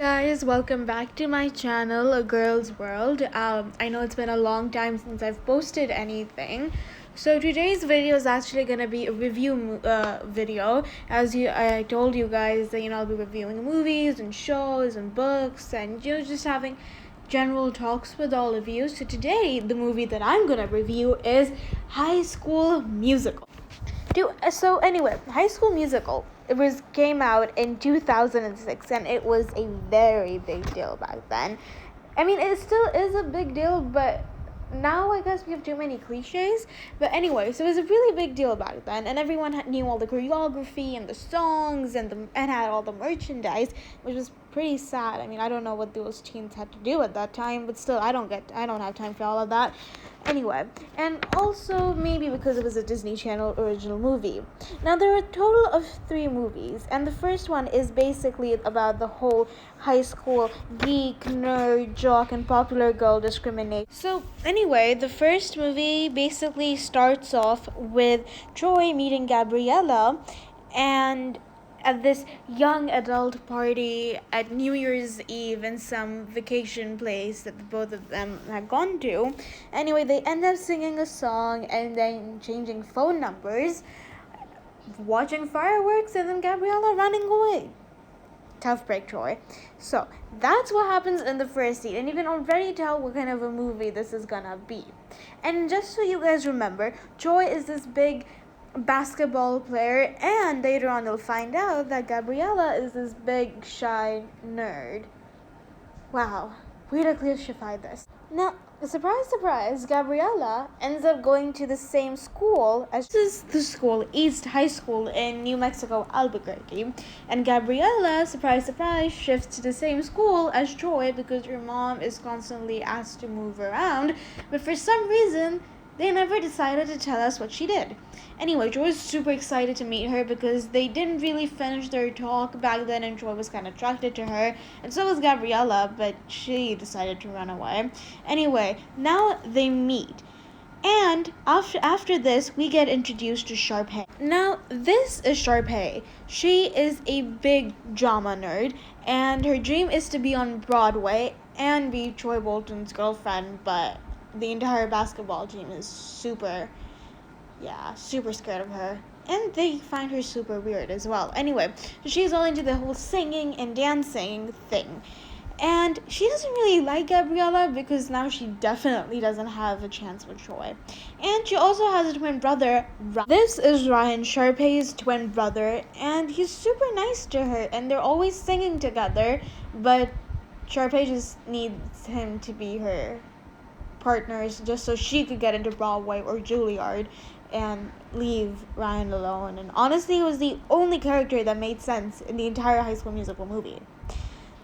Guys, welcome back to my channel, A Girl's World. I know it's been a long time since I've posted anything, so today's video is actually gonna be a review video. I told you guys that I'll be reviewing movies and shows and books and just having general talks with all of you. So today, the movie that I'm gonna review is High School Musical. High School Musical. It came out in 2006, and it was a very big deal back then. I mean, it still is a big deal, but now I guess we have too many cliches. But anyway, so it was a really big deal back then, and everyone knew all the choreography and the songs and had all the merchandise, which was pretty sad. I mean, I don't know what those teens had to do at that time, but still, I don't have time for all of that. Anyway, and also maybe because it was a Disney Channel original movie. Now, there are a total of 3 movies, and the first one is basically about the whole high school geek, nerd, jock, and popular girl discrimination. So, anyway, the first movie basically starts off with Troy meeting Gabriella and at this young adult party at New Year's Eve in some vacation place that the both of them had gone to. Anyway, they end up singing a song and then changing phone numbers, watching fireworks, and then Gabriella running away. Tough break, Troy. So that's what happens in the first scene, and you can already tell what kind of a movie this is gonna be. And just so you guys remember, Troy is this big basketball player, and later on you'll find out that Gabriella is this big shy nerd. Wow, way to clichéify this. Now, surprise, surprise, Gabriella ends up going to the same school as the school, East High School in New Mexico, Albuquerque. And Gabriella, surprise, surprise, shifts to the same school as Troy because her mom is constantly asked to move around. But for some reason, they never decided to tell us what she did. Anyway, Troy was super excited to meet her because they didn't really finish their talk back then, and Troy was kind of attracted to her, and so was Gabriella, but she decided to run away. Anyway, now they meet. And after this, we get introduced to Sharpay. Now, this is Sharpay. She is a big drama nerd, and her dream is to be on Broadway and be Troy Bolton's girlfriend, but the entire basketball team is super scared of her. And they find her super weird as well. Anyway, so she's all into the whole singing and dancing thing. And she doesn't really like Gabriella because now she definitely doesn't have a chance with Troy. And she also has a twin brother. This is Ryan, Sharpay's twin brother, and he's super nice to her, and they're always singing together, but Sharpay just needs him to be her partners just so she could get into Broadway or Juilliard and leave Ryan alone. And honestly, he was the only character that made sense in the entire High School Musical movie.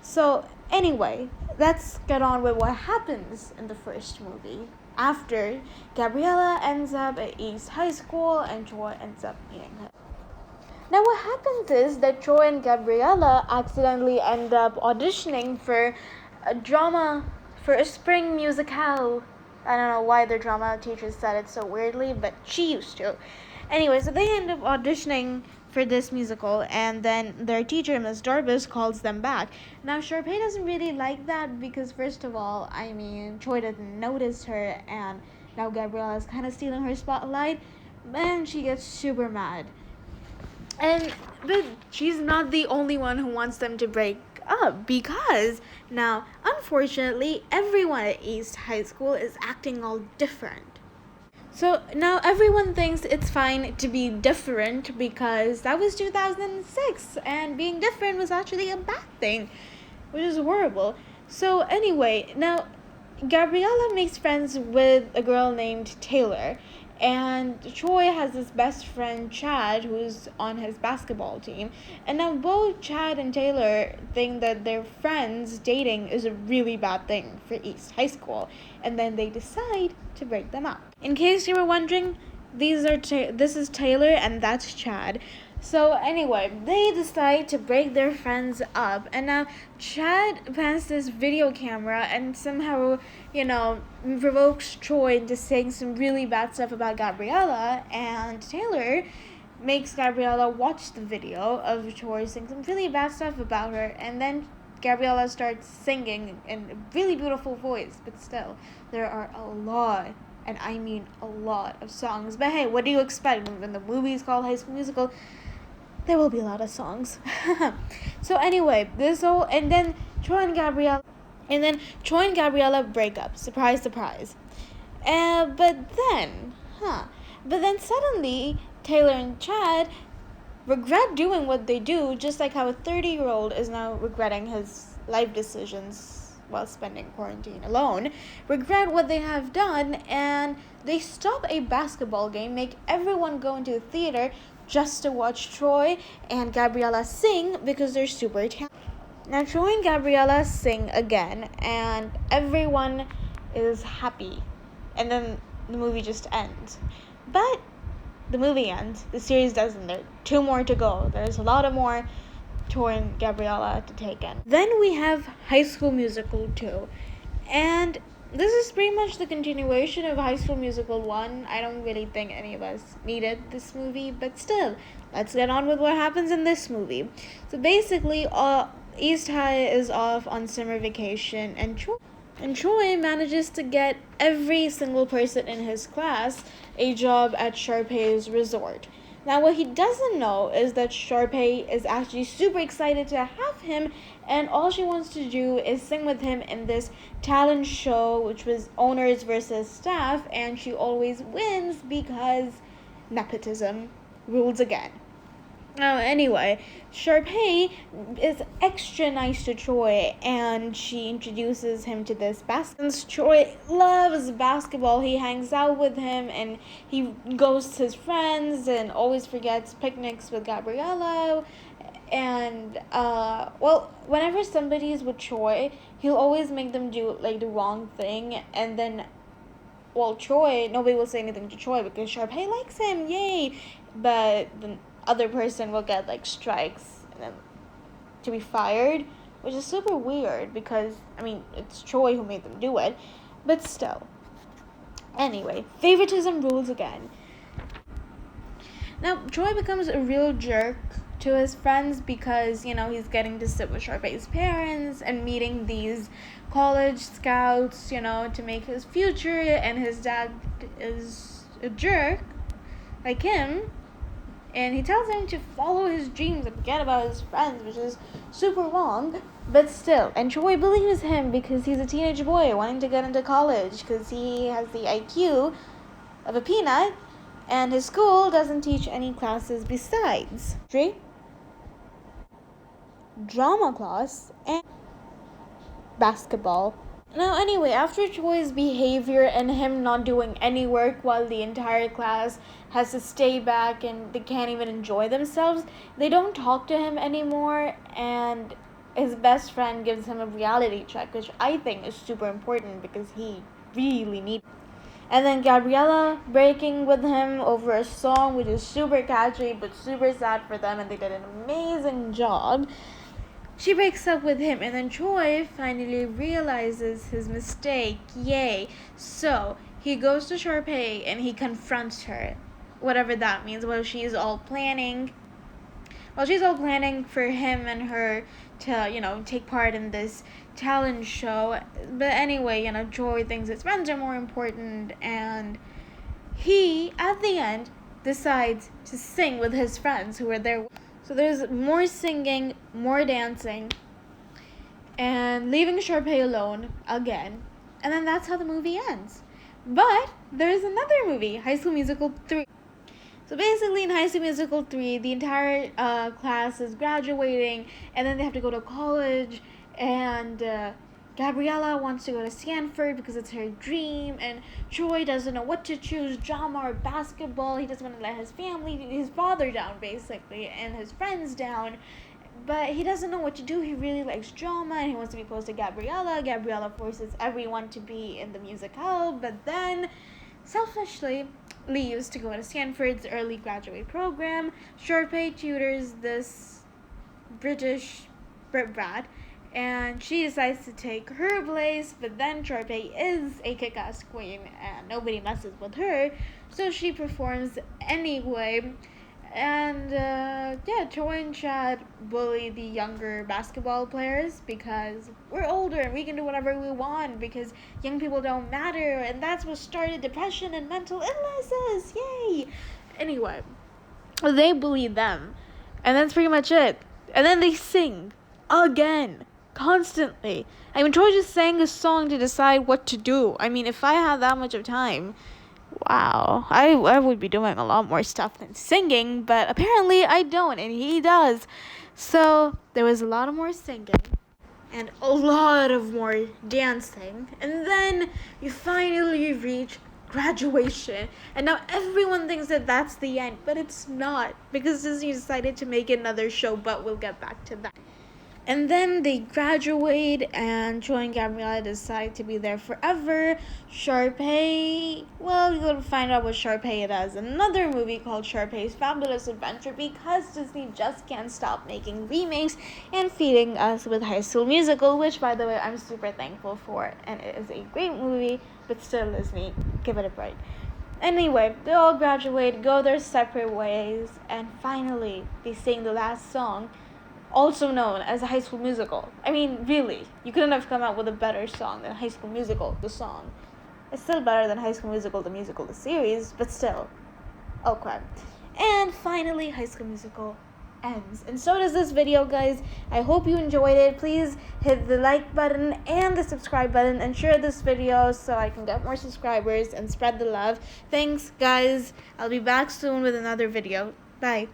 So anyway, let's get on with what happens in the first movie after Gabriella ends up at East High School and Troy ends up meeting her. Now what happens is that Troy and Gabriella accidentally end up auditioning for a spring musicale. I don't know why their drama teacher said it so weirdly, but she used to. Anyway, so they end up auditioning for this musical, and then their teacher, Miss Darbus, calls them back. Now, Sharpay doesn't really like that because, first of all, Troy didn't notice her, and now Gabriella is kind of stealing her spotlight, and she gets super mad. But she's not the only one who wants them to break up, because now, unfortunately, everyone at East High School is acting all different. So now everyone thinks it's fine to be different because that was 2006 and being different was actually a bad thing, which is horrible. So anyway, now Gabriella makes friends with a girl named Taylor, and Troy has his best friend Chad, who's on his basketball team. And now both Chad and Taylor think that their friends dating is a really bad thing for East High School, and then they decide to break them up. In case you were wondering, this is Taylor and that's Chad. So anyway, they decide to break their friends up, and now Chad plants this video camera and somehow, provokes Troy into saying some really bad stuff about Gabriella, and Taylor makes Gabriella watch the video of Troy saying some really bad stuff about her, and then Gabriella starts singing in a really beautiful voice, but still, there are a lot, and I mean a lot of songs. But hey, what do you expect when the movie is called High School Musical? There will be a lot of songs. So anyway, and then Troy and Gabriella break up. Surprise, surprise. But then suddenly Taylor and Chad regret doing what they do, just like how a 30-year-old is now regretting his life decisions while spending quarantine alone, regret what they have done, and they stop a basketball game, make everyone go into the theater just to watch Troy and Gabriella sing because they're super talented. Now Troy and Gabriella sing again, and everyone is happy, and then the movie just ends. But the movie ends. The series doesn't. There are 2 more to go. There's a lot of more Troy and Gabriella to take in. Then we have High School Musical 2. And this is pretty much the continuation of High School Musical 1. I don't really think any of us needed this movie, but still, let's get on with what happens in this movie. So basically, East High is off on summer vacation, and Troy manages to get every single person in his class a job at Sharpay's resort. Now, what he doesn't know is that Sharpay is actually super excited to have him, and all she wants to do is sing with him in this talent show, which was owners versus staff, and she always wins because nepotism rules again. Now, anyway, Sharpay is extra nice to Troy, and she introduces him to this basketball. Since Troy loves basketball, he hangs out with him, and he ghosts his friends, and always forgets picnics with Gabriella. And, whenever somebody is with Troy, he'll always make them do, the wrong thing, and then, Troy, nobody will say anything to Troy because Sharpay likes him, yay! But the other person will get strikes and then to be fired, which is super weird because it's Troy who made them do it, but still. Anyway, favoritism rules again. Now Troy becomes a real jerk to his friends because he's getting to sit with Sharpay's parents and meeting these college scouts to make his future, and his dad is a jerk like him. And he tells him to follow his dreams and forget about his friends, which is super wrong, but still. And Troy believes him because he's a teenage boy wanting to get into college because he has the IQ of a peanut, and his school doesn't teach any classes besides drama class and basketball. Now, anyway, after Troy's behavior and him not doing any work while the entire class has to stay back and they can't even enjoy themselves, they don't talk to him anymore, and his best friend gives him a reality check, which I think is super important because he really needs it. And then Gabriella breaking with him over a song which is super catchy but super sad for them, and they did an amazing job. She breaks up with him, and then Troy finally realizes his mistake. Yay. So, he goes to Sharpay and he confronts her. Whatever that means. She's all planning for him and her to, take part in this talent show. But anyway, Troy thinks his friends are more important, and he, at the end, decides to sing with his friends who were there. So there's more singing, more dancing, and leaving Sharpay alone again. And then that's how the movie ends. But there's another movie, High School Musical 3. So basically in High School Musical 3, the entire class is graduating, and then they have to go to college, and Gabriella wants to go to Stanford because it's her dream, and Troy doesn't know what to choose, drama or basketball. He doesn't want to let his father down, basically, and his friends down, but he doesn't know what to do. He really likes drama, and he wants to be close to Gabriella. Gabriella forces everyone to be in the musicale, but then selfishly leaves to go to Stanford's early graduate program. Sharpay tutors this British brat, and she decides to take her place, but then Sharpay is a kick-ass queen, and nobody messes with her, so she performs anyway, And yeah, Troy and Chad bully the younger basketball players because we're older and we can do whatever we want because young people don't matter, and that's what started depression and mental illnesses. Yay! Anyway, they bully them, and that's pretty much it. And then they sing again, constantly. I mean, Troy just sang a song to decide what to do. I mean, if I had that much of time, wow, I would be doing a lot more stuff than singing, but apparently I don't, and he does. So there was a lot of more singing and a lot of more dancing, and then you finally reach graduation, and now everyone thinks that that's the end, but it's not, because Disney decided to make another show, but we'll get back to that. And then they graduate, and Joy and Gabriella decide to be there forever. Sharpay, well, you'll find out what Sharpay does in another movie called Sharpay's Fabulous Adventure, because Disney just can't stop making remakes and feeding us with High School Musical, which, by the way, I'm super thankful for. And it is a great movie, but still, Disney, give it a break. Anyway, they all graduate, go their separate ways, and finally, they sing the last song, also known as a High School Musical. I mean, really, you couldn't have come out with a better song than High School Musical, the song. It's still better than High School Musical, the series, but still. Oh crap. And finally, High School Musical ends. And so does this video, guys. I hope you enjoyed it. Please hit the like button and the subscribe button and share this video so I can get more subscribers and spread the love. Thanks, guys. I'll be back soon with another video. Bye.